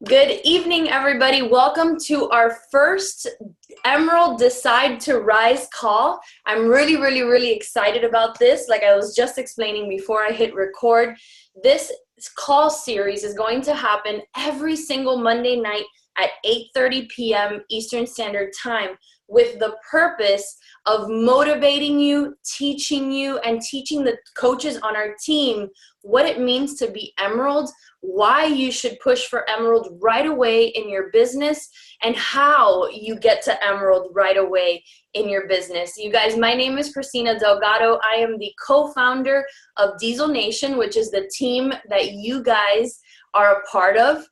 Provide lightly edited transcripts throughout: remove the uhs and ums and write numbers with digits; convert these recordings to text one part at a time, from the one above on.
Good evening, everybody. Welcome to our first Emerald Decide to Rise call. I'm really excited about this. Like I was just explaining before I hit record, this call series is going to happen every single Monday night at 8:30 p.m. Eastern Standard Time with the purpose of motivating you, teaching you, and teaching the coaches on our team what it means to be Emerald, why you should push for Emerald right away in your business, and how you get to Emerald right away in your business. You guys, my name is Kristina Delgado. I am the co-founder of Diesel Nation, which is the team that you guys are a part of.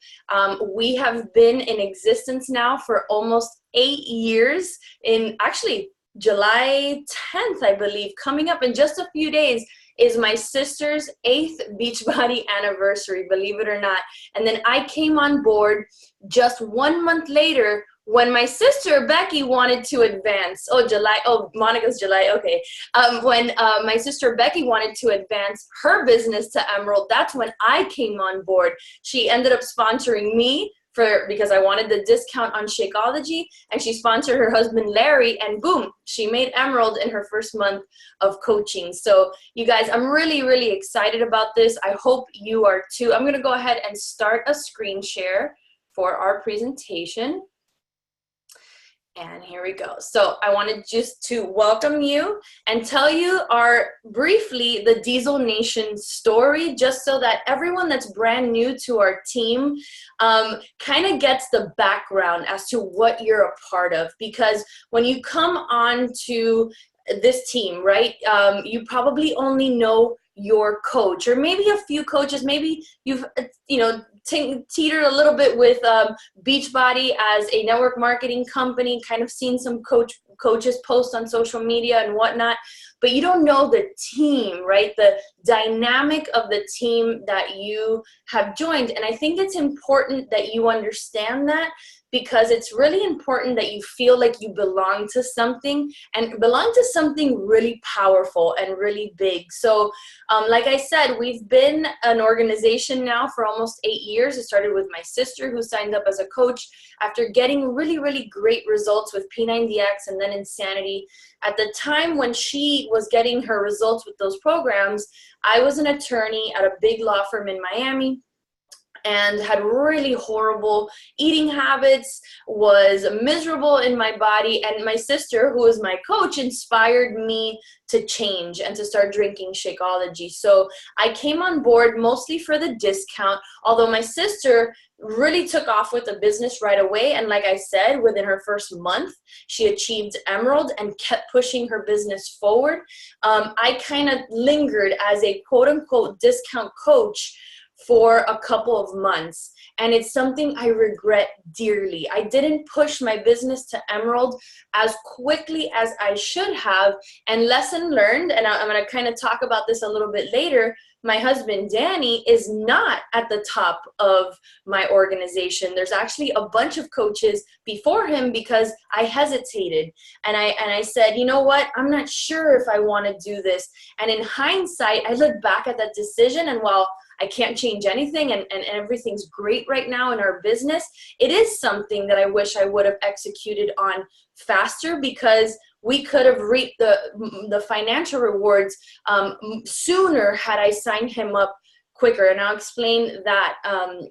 We have been in existence now for almost 8 years. In actually July 10th, I believe, coming up in just a few days, is my sister's 8th Beachbody anniversary, believe it or not. And then I came on board just 1 month later when my sister Becky wanted to advance. Monica's July, okay. When my sister Becky wanted to advance her business to Emerald, that's when I came on board. She ended up sponsoring me because I wanted the discount on Shakeology, and she sponsored her husband Larry, and boom, she made Emerald in her first month of coaching. So you guys, I'm really excited about this. I hope you are too. I'm gonna go ahead and start a screen share for our presentation. And here we go. So I wanted just to welcome you and tell you briefly the Diesel Nation story, just so that everyone that's brand new to our team kind of gets the background as to what you're a part of. Because when you come on to this team, right, you probably only know your coach, or maybe a few coaches. Maybe you've teetered a little bit with Beachbody as a network marketing company, kind of seen some coaches post on social media and whatnot, but you don't know the team, right? The dynamic of the team that you have joined. And I think it's important that you understand that, because it's really important that you feel like you belong to something, and belong to something really powerful and really big. So like I said, we've been an organization now for almost 8 years. It started with my sister, who signed up as a coach after getting really great results with P90X and then Insanity. At the time when she was getting her results with those programs, I was an attorney at a big law firm in Miami, and had really horrible eating habits, was miserable in my body. And my sister, who was my coach, inspired me to change and to start drinking Shakeology. So I came on board mostly for the discount, although my sister really took off with the business right away. And like I said, within her first month, she achieved Emerald and kept pushing her business forward. I kind of lingered as a quote unquote discount coach for a couple of months, and it's something I regret dearly. I didn't push my business to Emerald as quickly as I should have, and lesson learned, and I'm going to kind of talk about this a little bit later. My husband Danny is not at the top of my organization. There's actually a bunch of coaches before him, because I hesitated, and I said, you know what, I'm not sure if I want to do this. And in hindsight, I look back at that decision, and while I can't change anything, and everything's great right now in our business, it is something that I wish I would have executed on faster, because we could have reaped the financial rewards sooner had I signed him up quicker. And I'll explain that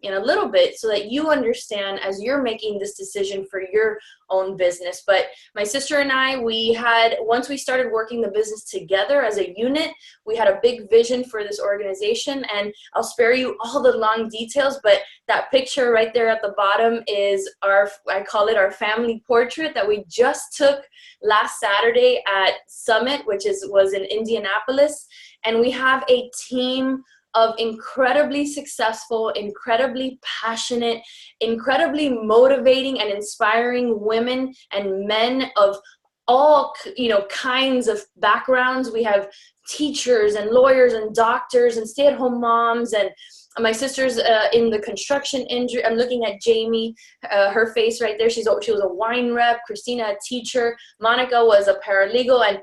in a little bit, so that you understand as you're making this decision for your own business. But my sister and I, once we started working the business together as a unit, we had a big vision for this organization. And I'll spare you all the long details, but that picture right there at the bottom is I call it our family portrait that we just took last Saturday at Summit, which was in Indianapolis. And we have a team of incredibly successful, incredibly passionate, incredibly motivating and inspiring women and men of all kinds of backgrounds. We have teachers and lawyers and doctors and stay-at-home moms, and my sister's in the construction industry. I'm looking at Jamie, her face right there. She was a wine rep. Christina, a teacher. Monica was a paralegal. And,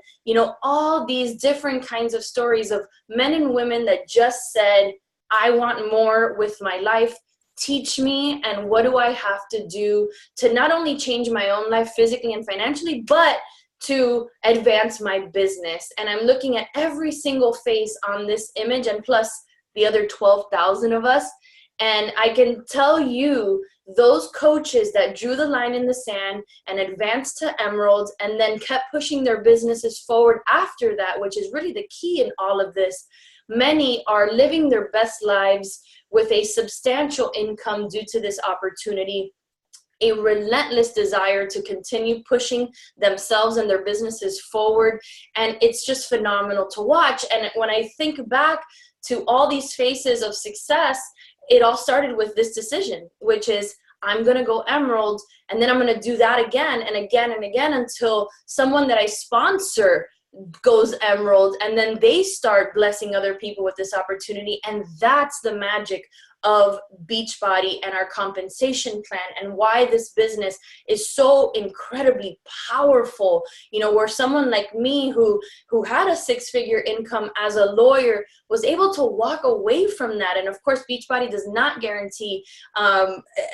all these different kinds of stories of men and women that just said, I want more with my life. teach me, and what do I have to do to not only change my own life physically and financially, but to advance my business. And I'm looking at every single face on this image, and plus the other 12,000 of us. And I can tell you, those coaches that drew the line in the sand and advanced to Emerald and then kept pushing their businesses forward after that, which is really the key in all of this, many are living their best lives with a substantial income due to this opportunity, a relentless desire to continue pushing themselves and their businesses forward. And it's just phenomenal to watch. And when I think back to all these faces of success, it all started with this decision, which is, I'm going to go Emerald, and then I'm going to do that again and again and again until someone that I sponsor goes Emerald, and then they start blessing other people with this opportunity. And that's the magic of Beachbody and our compensation plan, and why this business is so incredibly powerful. You know, where someone like me who had a six-figure income as a lawyer was able to walk away from that. And of course, Beachbody does not guarantee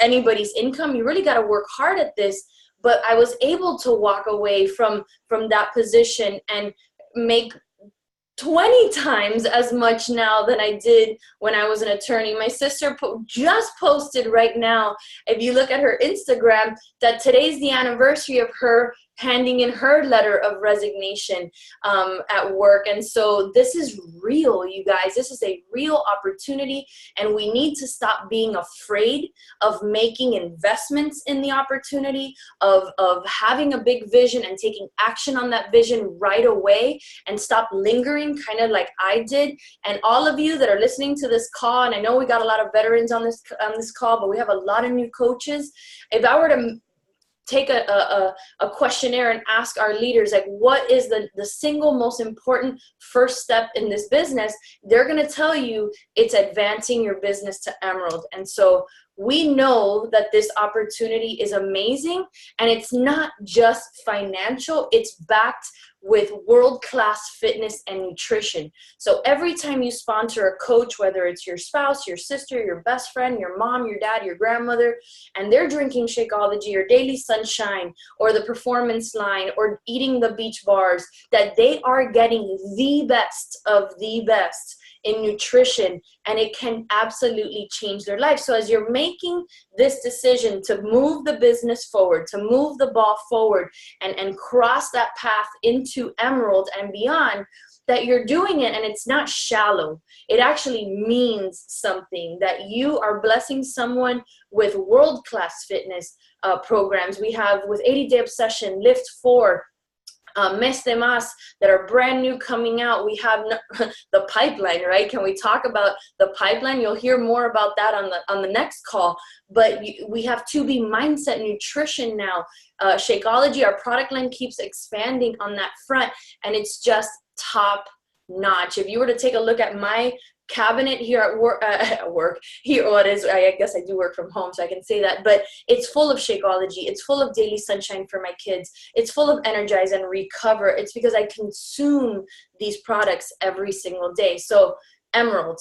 anybody's income. You really got to work hard at this. But I was able to walk away from that position and make 20 times as much now than I did when I was an attorney. My sister just posted right now, if you look at her Instagram, that today's the anniversary of her handing in her letter of resignation at work. And so this is real, you guys. This is a real opportunity, and we need to stop being afraid of making investments in the opportunity, of having a big vision and taking action on that vision right away, and stop lingering kind of like I did. And all of you that are listening to this call, and I know we got a lot of veterans on this call, but we have a lot of new coaches. If I were to take a questionnaire and ask our leaders, like, what is the single most important first step in this business, they're going to tell you it's advancing your business to Emerald. And so we know that this opportunity is amazing, and it's not just financial, it's backed with world-class fitness and nutrition. So every time you sponsor a coach, whether it's your spouse, your sister, your best friend, your mom, your dad, your grandmother, and they're drinking Shakeology or Daily Sunshine or the Performance Line or eating the beach bars, that they are getting the best of the best in nutrition, and it can absolutely change their life. So as you're making this decision to move the business forward, to move the ball forward and cross that path into Emerald and beyond, that you're doing it, and it's not shallow. It actually means something, that you are blessing someone with world-class fitness programs. We have with 80-Day Obsession, Lift 4, Mes de Mas, that are brand new coming out. We have the pipeline, right? Can we talk about the pipeline? You'll hear more about that on the next call. But we have 2B Mindset Nutrition now. Shakeology, our product line keeps expanding on that front, and it's just top notch. If you were to take a look at my cabinet here at work here, what is, I guess I do work from home, so I can say that, but it's full of Shakeology, it's full of Daily Sunshine for my kids, it's full of Energize and Recover. It's because I consume these products every single day. So Emerald,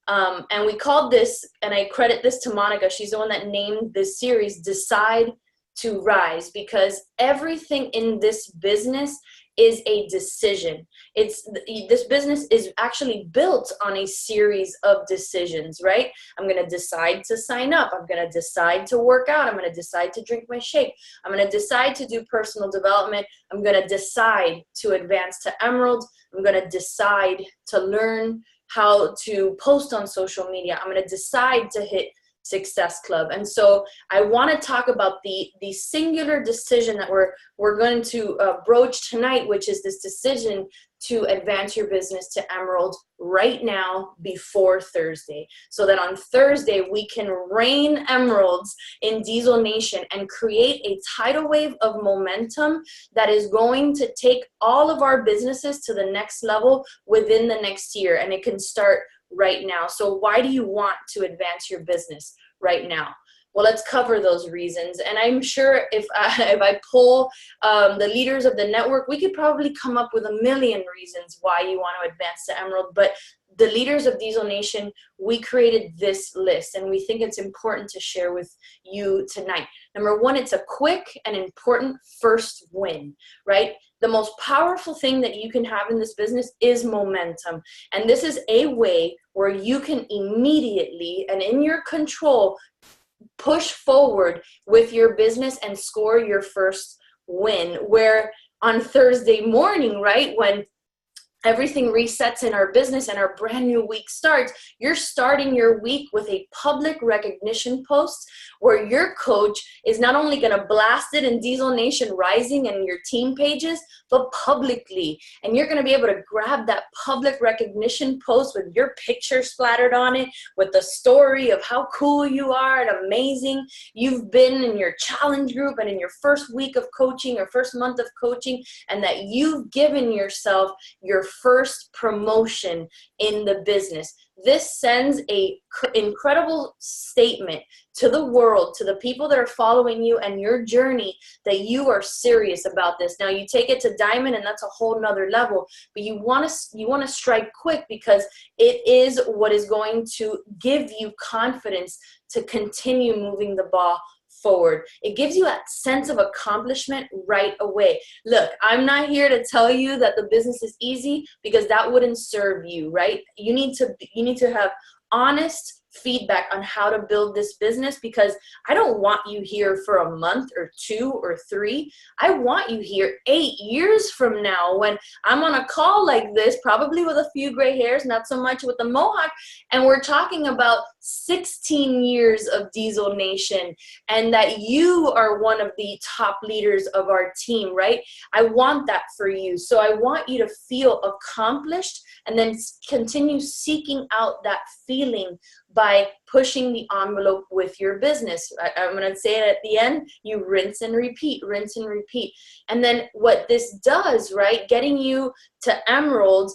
and we called this, and I credit this to Monica, she's the one that named this series Decide to Rise, because everything in this business is a decision. This business is actually built on a series of decisions, right? I'm going to decide to sign up. I'm going to decide to work out. I'm going to decide to drink my shake. I'm going to decide to do personal development. I'm going to decide to advance to Emerald. I'm going to decide to learn how to post on social media. I'm going to decide to hit Success Club. And so I want to talk about the singular decision that we're going to broach tonight, which is this decision to advance your business to Emerald right now before Thursday, so that on Thursday we can rain emeralds in Diesel Nation and create a tidal wave of momentum that is going to take all of our businesses to the next level within the next year. And it can start right now. So why do you want to advance your business right now? Well, let's cover those reasons. And I'm sure if I pull the leaders of the network, we could probably come up with a million reasons why you want to advance to Emerald. But the leaders of Diesel Nation, we created this list, and we think it's important to share with you tonight. Number one, it's a quick and important first win, right? The most powerful thing that you can have in this business is momentum. And this is a way where you can immediately and in your control push forward with your business and score your first win. Where on Thursday morning, right, when everything resets in our business and our brand new week starts, you're starting your week with a public recognition post where your coach is not only going to blast it in Diesel Nation Rising and your team pages, but publicly. And you're going to be able to grab that public recognition post with your picture splattered on it, with the story of how cool you are and amazing you've been in your challenge group and in your first week of coaching or first month of coaching, and that you've given yourself your first promotion in the business. This sends a incredible statement to the world, to the people that are following you and your journey, that you are serious about this. Now you take it to diamond and that's a whole nother level, but you want to strike quick, because it is what is going to give you confidence to continue moving the ball forward. It gives you that sense of accomplishment right away. Look, I'm not here to tell you that the business is easy, because that wouldn't serve you, right? You need to have honest feedback on how to build this business, because I don't want you here for a month or 2 or 3. I want you here 8 years from now, when I'm on a call like this, probably with a few gray hairs, not so much with the mohawk, and we're talking about 16 years of Diesel Nation, and that you are one of the top leaders of our team, right? I want that for you. So I want you to feel accomplished, and then continue seeking out that feeling by pushing the envelope with your business. I'm going to say it at the end, you rinse and repeat, rinse and repeat. And then what this does, right, getting you to Emerald,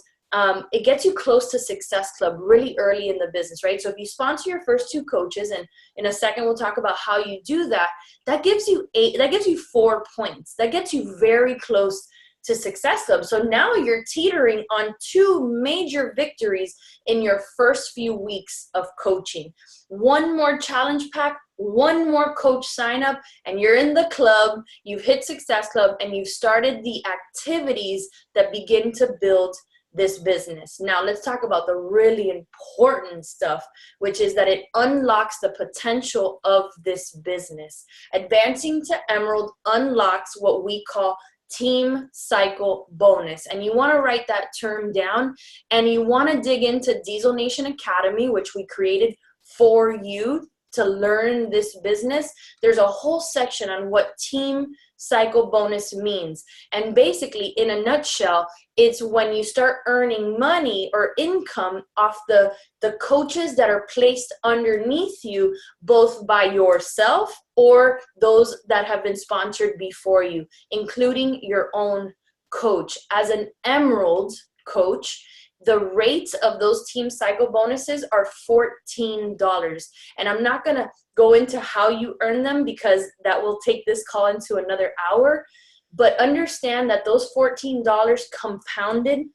it gets you close to Success Club really early in the business, right? So if you sponsor your first 2 coaches, and in a second we'll talk about how you do that, that gives you 4 points. That gets you very close to Success Club. So now you're teetering on 2 major victories in your first few weeks of coaching. 1 more challenge pack, 1 more coach sign up, and you're in the club, you've hit Success Club, and you've started the activities that begin to build this business. Now let's talk about the really important stuff, which is that it unlocks the potential of this business. Advancing to Emerald unlocks what we call team cycle bonus. And you want to write that term down, and you want to dig into Diesel Nation Academy, which we created for you to learn this business. There's a whole section on what team cycle bonus means. And basically, in a nutshell, it's when you start earning money or income off the coaches that are placed underneath you, both by yourself or those that have been sponsored before you, including your own coach. As an Emerald coach, the rates of those team cycle bonuses are $14. And I'm not going to go into how you earn them, because that will take this call into another hour. But understand that those $14 compounded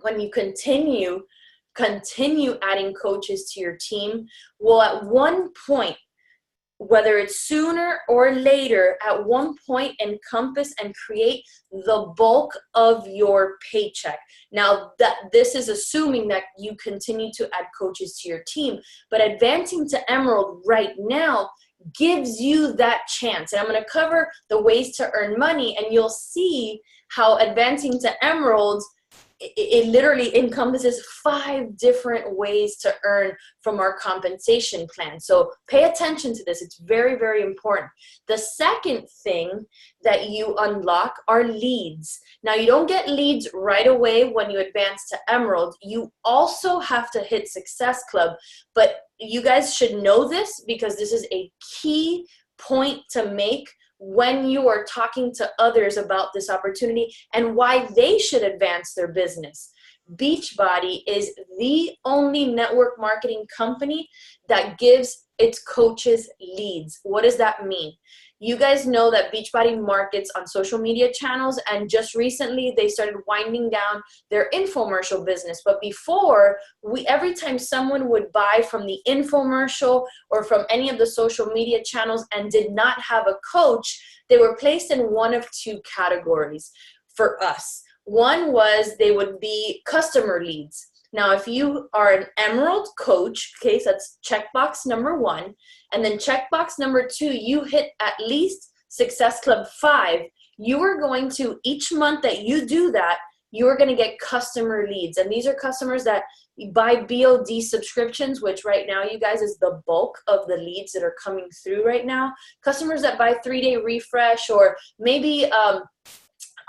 when you continue adding coaches to your team will at one point, whether it's sooner or later, at one point encompass and create the bulk of your paycheck. Now, this is assuming that you continue to add coaches to your team, but advancing to Emerald right now gives you that chance. And I'm going to cover the ways to earn money, and you'll see how advancing to Emerald, it literally encompasses 5 different ways to earn from our compensation plan. So pay attention to this. It's very, very important. The second thing that you unlock are leads. Now, you don't get leads right away when you advance to Emerald. You also have to hit Success Club. But you guys should know this, because this is a key point to make when you are talking to others about this opportunity and why they should advance their business. Beachbody is the only network marketing company that gives its coaches leads. What does that mean? You guys know that Beachbody markets on social media channels, and just recently they started winding down their infomercial business. But before, every time someone would buy from the infomercial or from any of the social media channels and did not have a coach, they were placed in one of two categories for us. One was they would be customer leads. Now, if you are an Emerald coach, okay, so that's checkbox number 1. And then checkbox number 2, you hit at least Success Club 5. You are going to, each month that you do that, you are going to get customer leads. And these are customers that buy BOD subscriptions, which right now, you guys, is the bulk of the leads that are coming through right now. Customers that buy 3-day refresh, or maybe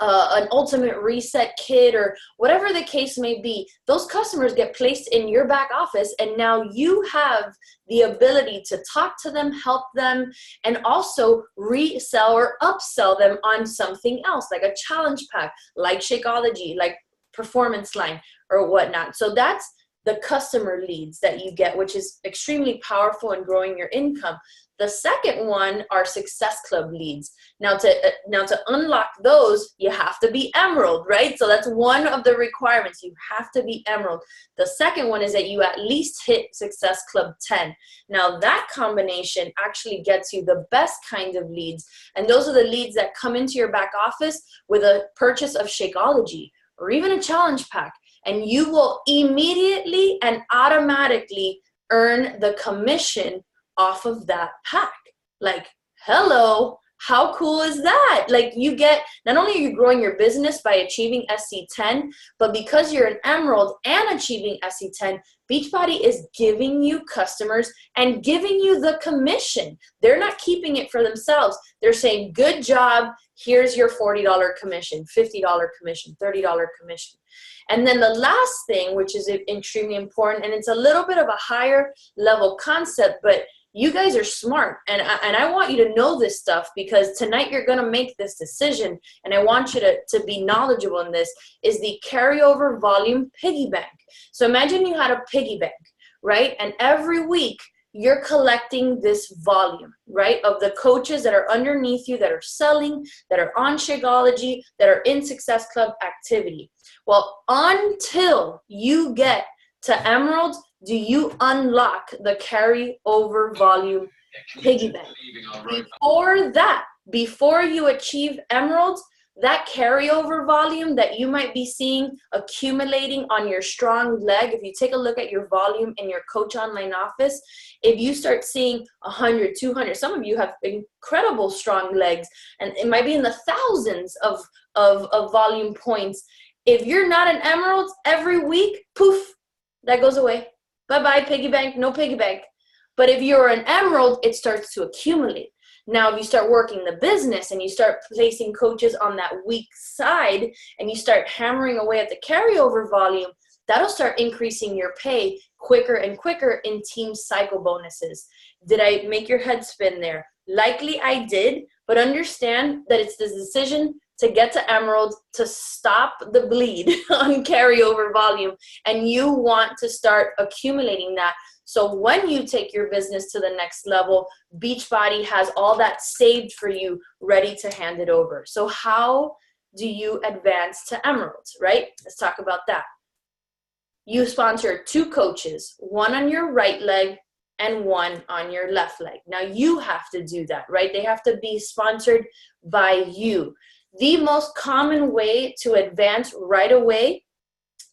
an ultimate reset kit, or whatever the case may be. Those customers get placed in your back office, and now you have the ability to talk to them, help them, and also resell or upsell them on something else, like a challenge pack, like Shakeology, like Performance Line, or whatnot. So that's the customer leads that you get, which is extremely powerful in growing your income. The second one are Success Club leads. Now to unlock those, you have to be Emerald, right? So that's one of the requirements. You have to be Emerald. The second one is that you at least hit Success Club 10. Now that combination actually gets you the best kind of leads. And those are the leads that come into your back office with a purchase of Shakeology or even a challenge pack. And you will immediately and automatically earn the commission off of that pack. Like, hello, how cool is that? Like, you get, not only are you growing your business by achieving SC10, but because you're an Emerald and achieving SC10, Beachbody is giving you customers and giving you the commission. They're not keeping it for themselves. They're saying, good job, here's your $40 commission, $50 commission, $30 commission. And then the last thing, which is extremely important, and it's a little bit of a higher level concept, but you guys are smart, and I want you to know this stuff, because tonight you're going to make this decision, and I want you to be knowledgeable in this, is the Carryover Volume Piggy Bank. So imagine you had a piggy bank, right? And every week you're collecting this volume, right, of the coaches that are underneath you, that are selling, that are on Shakeology, that are in Success Club activity. Well, until you get to Emerald, do you unlock the Carryover Volume Piggy Bank. Before that, before you achieve Emerald, that carryover volume that you might be seeing accumulating on your strong leg, if you take a look at your volume in your Coach Online office, if you start seeing 100, 200, some of you have incredible strong legs, and it might be in the thousands of volume points. If you're not an Emerald, every week, poof, that goes away. Bye-bye, piggy bank, no piggy bank. But if you're an Emerald, it starts to accumulate. Now, if you start working the business and you start placing coaches on that weak side and you start hammering away at the carryover volume, that'll start increasing your pay quicker and quicker in team cycle bonuses. Did I make your head spin there? Likely I did, but understand that it's the decision to get to Emerald, to stop the bleed on carryover volume, and you want to start accumulating that. So when you take your business to the next level, Beachbody has all that saved for you, ready to hand it over. So how do you advance to Emerald, right? Let's talk about that. You sponsor 2 coaches, one on your right leg and one on your left leg. Now you have to do that, right? They have to be sponsored by you. The most common way to advance right away,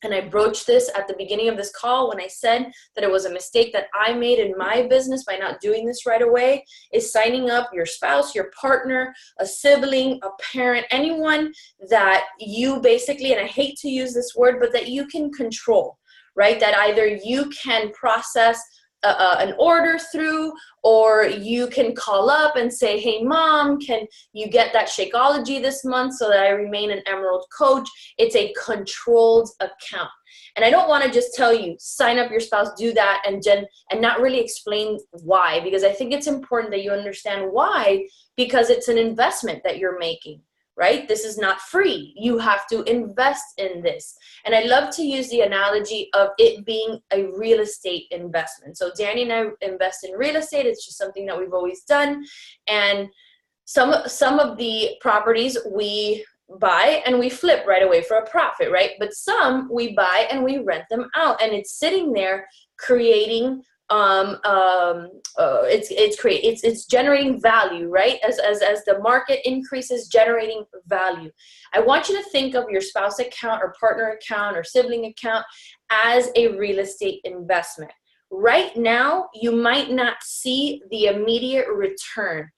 and I broached this at the beginning of this call when I said that it was a mistake that I made in my business by not doing this right away, is signing up your spouse, your partner, a sibling, a parent, anyone that you basically, and I hate to use this word, but that you can control, right? That either you can process an order through, or you can call up and say, hey mom, can you get that Shakeology this month so that I remain an Emerald coach? It's a controlled account. And I don't want to just tell you, sign up your spouse, do that, and not really explain why, because I think it's important that you understand why, because it's an investment that you're making, right? This is not free. You have to invest in this. And I love to use the analogy of it being a real estate investment. So Danny and I invest in real estate. It's just something that we've always done. And some of the properties we buy and we flip right away for a profit, right? But some we buy and we rent them out, and it's sitting there creating it's generating value, right? As the market increases, generating value. I want you to think of your spouse account or partner account or sibling account as a real estate investment. Right now, you might not see the immediate return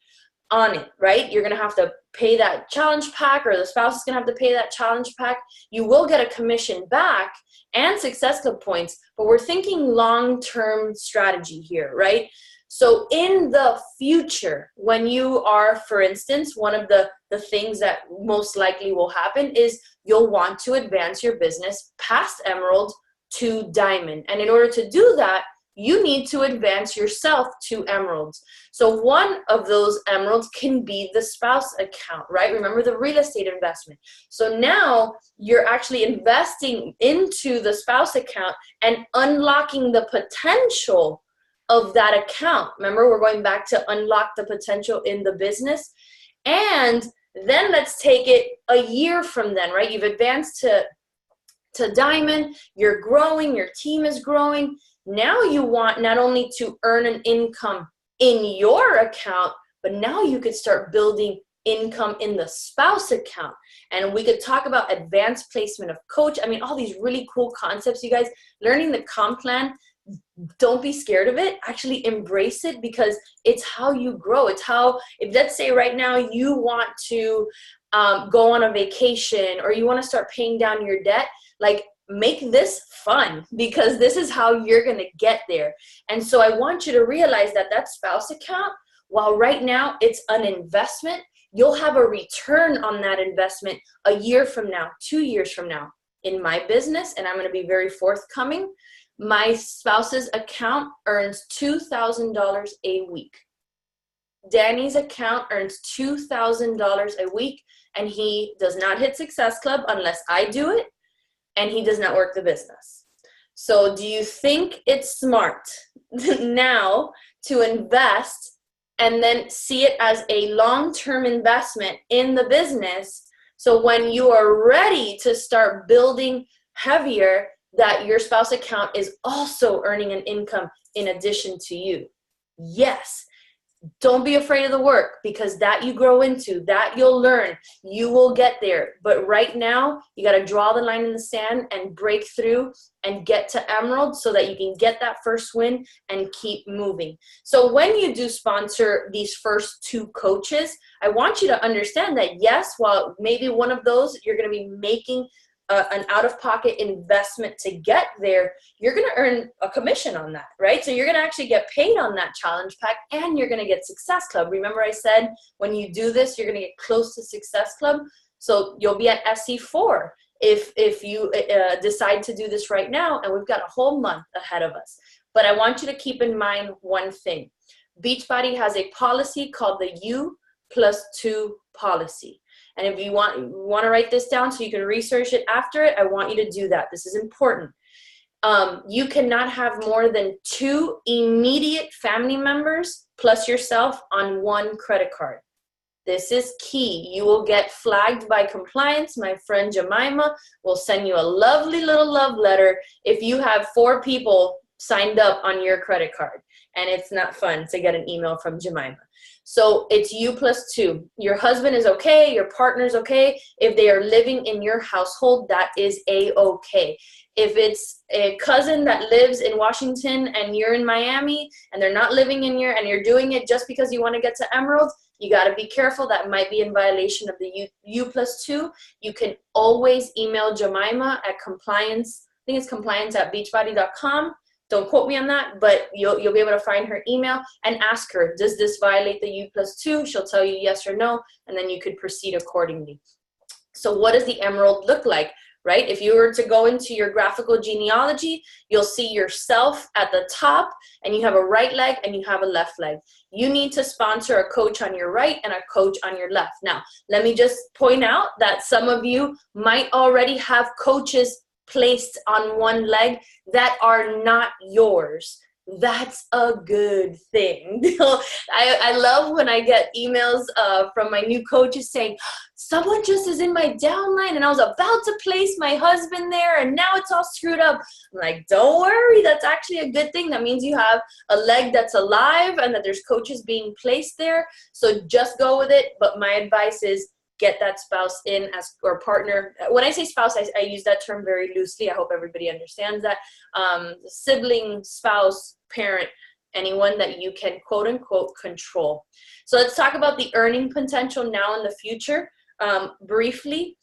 on it, right? You're going to have to pay that challenge pack, or the spouse is going to have to pay that challenge pack. You will get a commission back and Success Club points, but we're thinking long-term strategy here, right? So in the future, when you are, for instance, one of the things that most likely will happen is you'll want to advance your business past Emerald to Diamond. And in order to do that, you need to advance yourself to Emeralds. So one of those Emeralds can be the spouse account, right? Remember the real estate investment. So now you're actually investing into the spouse account and unlocking the potential of that account. Remember, we're going back to unlock the potential in the business. And then let's take it a year from then, right? You've advanced to Diamond, you're growing, your team is growing. Now you want not only to earn an income in your account, but now you could start building income in the spouse account. And we could talk about advanced placement of coach. I mean, all these really cool concepts, you guys. Learning the comp plan, don't be scared of it. Actually embrace it, because it's how you grow. It's how, if let's say right now you want to go on a vacation, or you want to start paying down your debt, like, make this fun, because this is how you're going to get there. And so I want you to realize that that spouse account, while right now it's an investment, you'll have a return on that investment a year from now, 2 years from now. In my business, and I'm going to be very forthcoming, my spouse's account earns $2,000 a week. Danny's account earns $2,000 a week, and he does not hit Success Club unless I do it, and he does not work the business. So do you think it's smart now to invest and then see it as a long-term investment in the business, so when you are ready to start building heavier, that your spouse account is also earning an income in addition to you? Yes. Don't be afraid of the work, because that you grow into, that you'll learn, you will get there. But right now, you got to draw the line in the sand and break through and get to Emerald, so that you can get that first win and keep moving. So when you do sponsor these first 2 coaches, I want you to understand that, yes, while maybe one of those you're going to be making an out-of-pocket investment to get there, you're going to earn a commission on that, right? So you're going to actually get paid on that challenge pack, and you're going to get Success Club. Remember I said when you do this, you're going to get close to Success Club. So you'll be at SE4 if you decide to do this right now, and we've got a whole month ahead of us. But I want you to keep in mind one thing. Beachbody has a policy called the U+2 policy. And if you want to write this down so you can research it after it, I want you to do that. This is important. You cannot have more than 2 immediate family members plus yourself on one credit card. This is key. You will get flagged by compliance. My friend Jemima will send you a lovely little love letter if you have 4 people signed up on your credit card. And it's not fun to get an email from Jemima. So it's U+2. Your husband is okay. Your partner's okay. If they are living in your household, that is A-okay. If it's a cousin that lives in Washington and you're in Miami and they're not living in your, and you're doing it just because you want to get to Emerald, you got to be careful. That might be in violation of the U+2. You can always email Jemima at compliance. I think it's compliance@beachbody.com. Don't quote me on that, but you'll be able to find her email and ask her, does this violate the U+2? She'll tell you yes or no, and then you could proceed accordingly. So what does the Emerald look like? right? If you were to go into your graphical genealogy, you'll see yourself at the top, and you have a right leg and you have a left leg. You need to sponsor a coach on your right and a coach on your left. Now, let me just point out that some of you might already have coaches placed on one leg that are not yours. That's a good thing. I love when I get emails from my new coaches saying, someone just is in my downline and I was about to place my husband there and now it's all screwed up. I'm like, don't worry, that's actually a good thing. That means you have a leg that's alive and that there's coaches being placed there. So just go with it. But my advice is get that spouse in as or partner. When I say spouse, I use that term very loosely. I hope everybody understands that. Sibling, spouse, parent, anyone that you can quote unquote control. So let's talk about the earning potential now in the future briefly.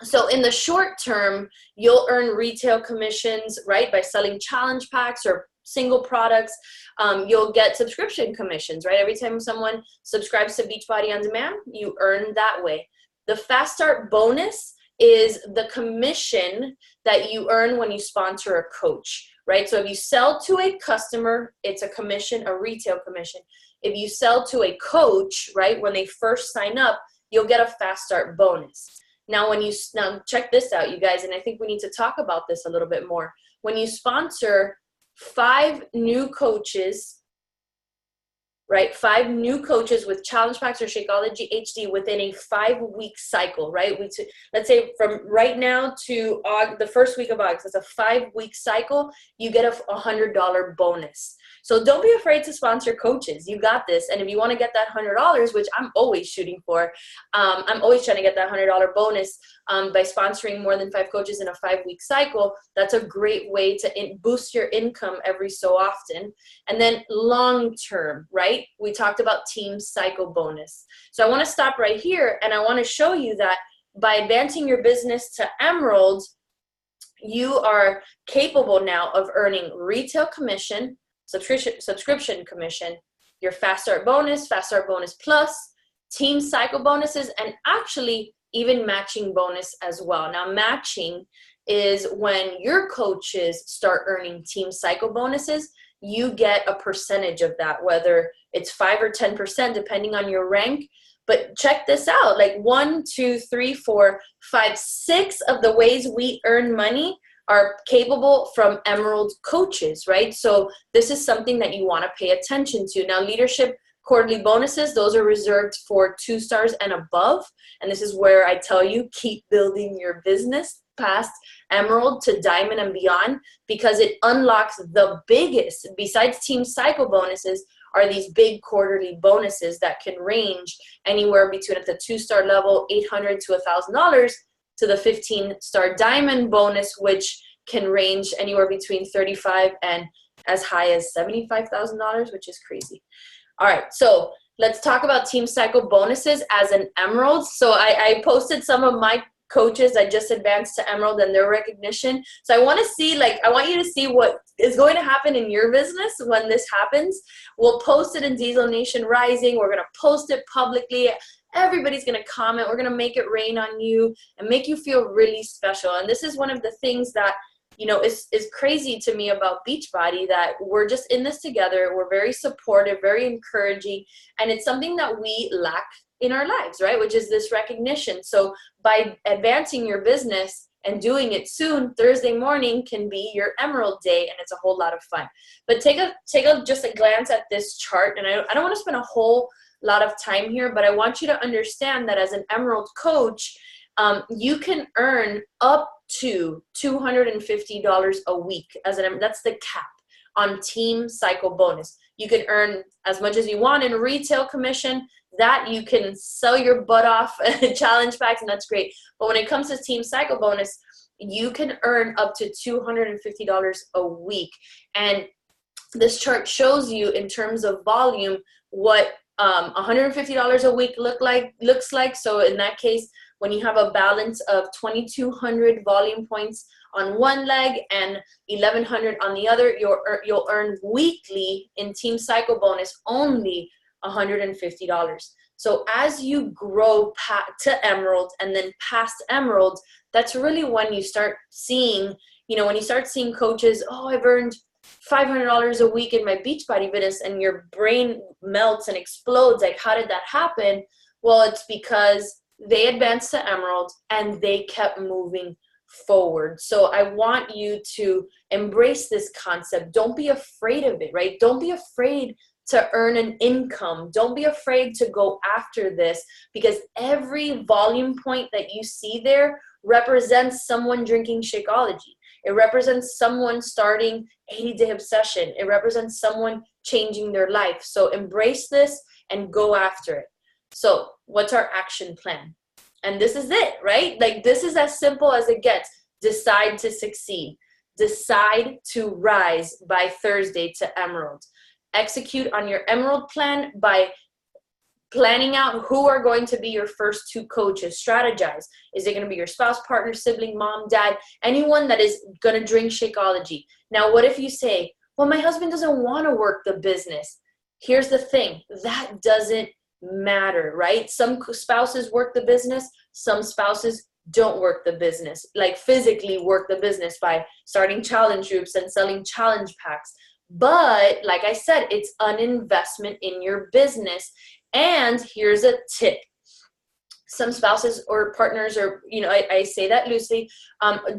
So in the short term, you'll earn retail commissions, right, by selling challenge packs or single products. You'll get subscription commissions, right? Every time someone subscribes to Beachbody On Demand, you earn that way. The Fast Start bonus is the commission that you earn when you sponsor a coach, right? So if you sell to a customer, it's a commission, a retail commission. If you sell to a coach, right, when they first sign up, you'll get a Fast Start bonus. Now, now check this out, you guys, and I think we need to talk about this a little bit more. When you sponsor 5 new coaches, right? 5 new coaches with challenge packs or Shakeology HD within a 5-week cycle, right? Let's say from right now to the first week of August, it's a 5-week cycle, you get a $100 bonus. So don't be afraid to sponsor coaches. You got this. And if you want to get that $100, which I'm always shooting for, I'm always trying to get that $100 bonus by sponsoring more than 5 coaches in a 5-week cycle. That's a great way to boost your income every so often. And then long term, right? We talked about team cycle bonus. So I want to stop right here and I want to show you that by advancing your business to Emerald, you are capable now of earning retail commission, subscription commission, your Fast Start bonus plus, team cycle bonuses, and actually even matching bonus as well. Now, matching is when your coaches start earning team cycle bonuses, you get a percentage of that, whether it's 5 or 10%, depending on your rank. But check this out, like 1, 2, 3, 4, 5, 6 of the ways we earn money are capable from Emerald coaches, right? So this is something that you want to pay attention to. Now, leadership quarterly bonuses, those are reserved for 2 stars and above. And this is where I tell you, keep building your business past Emerald to Diamond and beyond, because it unlocks the biggest, besides team cycle bonuses, are these big quarterly bonuses that can range anywhere between at the 2-star level, $800 to $1,000, to the 15-star Diamond bonus, which can range anywhere between $35,000 and as high as $75,000, which is crazy. All right, so let's talk about team cycle bonuses as an Emerald. So I posted some of my coaches that just advanced to Emerald and their recognition. So I want you to see what is going to happen in your business when this happens. We'll post it in Diesel Nation Rising. We're going to post it publicly. Everybody's going to comment. We're going to make it rain on you and make you feel really special. And this is one of the things that, you know, is crazy to me about Beachbody, that we're just in this together. We're very supportive, very encouraging, and it's something that we lack in our lives, right? Which is this recognition. So by advancing your business and doing it soon, Thursday morning can be your Emerald day, and it's a whole lot of fun. But take just a glance at this chart, and I don't want to spend a whole lot of time here, but I want you to understand that as an Emerald coach, you can earn up to $250 a week that's the cap on team cycle bonus. You can earn as much as you want in retail commission, that you can sell your butt off challenge packs, and that's great. But when it comes to team cycle bonus, you can earn up to $250 a week. And this chart shows you in terms of volume what $150 a week looks like. So in that case, when you have a balance of 2,200 volume points on one leg and 1,100 on the other, you'll earn weekly in team cycle bonus only $150. So as you grow to Emerald and then past Emerald, that's really when you start seeing, when you start seeing coaches, oh, I've earned $500 a week in my Beachbody business, and your brain melts and explodes. Like, how did that happen? Well, it's because they advanced to Emerald and they kept moving forward. So I want you to embrace this concept. Don't be afraid of it, right? Don't be afraid to earn an income. Don't be afraid to go after this, because every volume point that you see there represents someone drinking Shakeology. It represents someone starting 80-day obsession. It represents someone changing their life. So embrace this and go after it. So what's our action plan? And this is it, right? Like, this is as simple as it gets. Decide to succeed. Decide to rise by Thursday to Emerald. Execute on your Emerald plan by planning out who are going to be your first 2 coaches. Strategize. Is it going to be your spouse, partner, sibling, mom, dad, anyone that is going to drink Shakeology? Now, what if you say, well, my husband doesn't want to work the business? Here's the thing. That doesn't matter, right? Some spouses work the business. Some spouses don't work the business, like physically work the business by starting challenge groups and selling challenge packs. But like I said, it's an investment in your business. And here's a tip. Some spouses or partners, or, I say that loosely,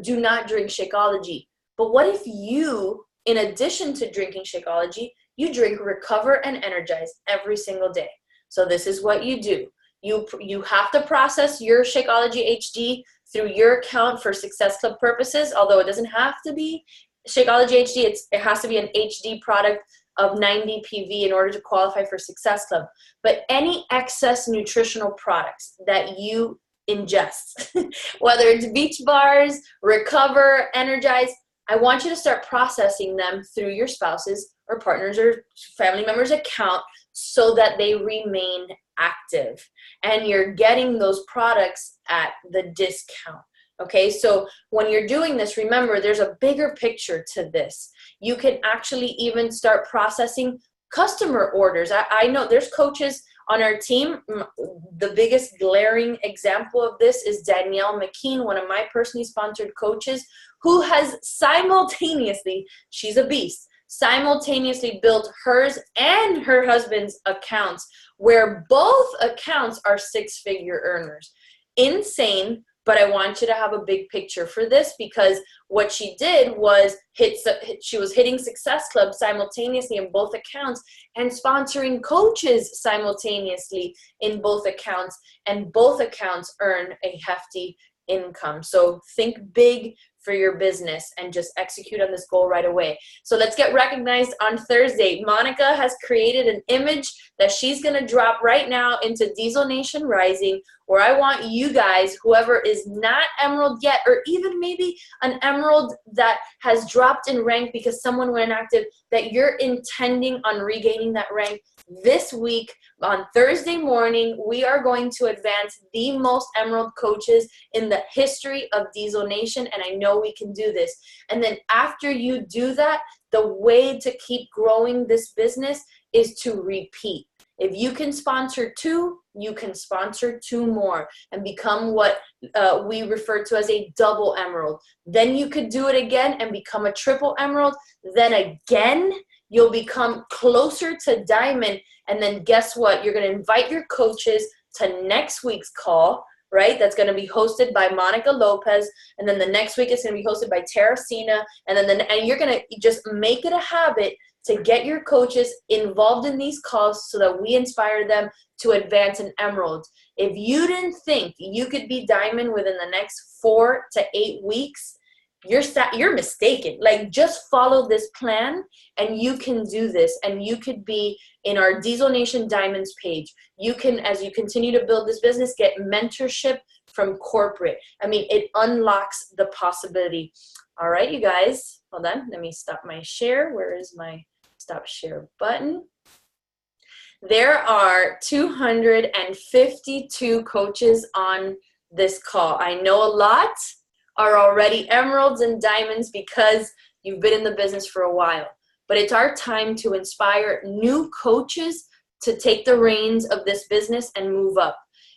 do not drink Shakeology. But what if you, in addition to drinking Shakeology, you drink Recover and Energize every single day? So this is what you do. You have to process your Shakeology HD through your account for Success Club purposes, although it doesn't have to be Shakeology HD. It has to be an HD product of 90 PV in order to qualify for Success Club. But any excess nutritional products that you ingest, whether it's Beach Bars, Recover, Energize, I want you to start processing them through your spouse's or partner's or family member's account so that they remain active. And you're getting those products at the discount. Okay, so when you're doing this, remember, there's a bigger picture to this. You can actually even start processing customer orders. I know there's coaches on our team. The biggest glaring example of this is Danielle McKean, one of my personally sponsored coaches, who has simultaneously, she's a beast, simultaneously built hers and her husband's accounts, where both accounts are 6-figure earners. Insane. But I want you to have a big picture for this, because what she did was she was hitting Success Club simultaneously in both accounts and sponsoring coaches simultaneously in both accounts, and both accounts earn a hefty income. So think big for your business and just execute on this goal right away. So let's get recognized on Thursday. Monica has created an image that she's going to drop right now into Diesel Nation Rising, where I want you guys, whoever is not Emerald yet, or even maybe an Emerald that has dropped in rank because someone went inactive, that you're intending on regaining that rank. This week, on Thursday morning, we are going to advance the most Emerald coaches in the history of Diesel Nation, and I know we can do this. And then after you do that, the way to keep growing this business is to repeat. If you can sponsor 2, you can sponsor 2 more and become what we refer to as a double Emerald. Then you could do it again and become a triple Emerald. Then again, you'll become closer to Diamond. And then guess what? You're going to invite your coaches to next week's call, right? That's going to be hosted by Monica Lopez. And then the next week it's going to be hosted by Teresina. And you're going to just make it a habit to get your coaches involved in these calls so that we inspire them to advance in Emerald. If you didn't think you could be Diamond within the next 4 to 8 weeks, you're mistaken. Like, just follow this plan and you can do this, and you could be in our Diesel Nation Diamonds page. You can, as you continue to build this business, get mentorship from corporate. I mean, it unlocks the possibility. All right, you guys, hold on. Let me stop my share. Where is my stop share button? There are 252 coaches on this call. I know a lot are already Emeralds and Diamonds because you've been in the business for a while. But it's our time to inspire new coaches to take the reins of this business and move up.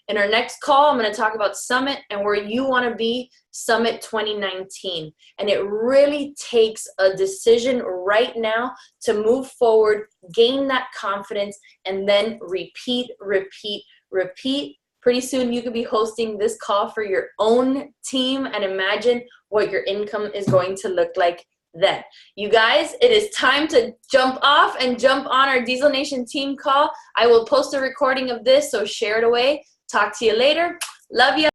In our next call, I'm going to talk about Summit and where you want to be, Summit 2019. And it really takes a decision right now to move forward, gain that confidence, and then repeat, repeat, repeat. Pretty soon you could be hosting this call for your own team, and imagine what your income is going to look like then. You guys, it is time to jump off and jump on our Diesel Nation team call. I will post a recording of this, so share it away. Talk to you later. Love you.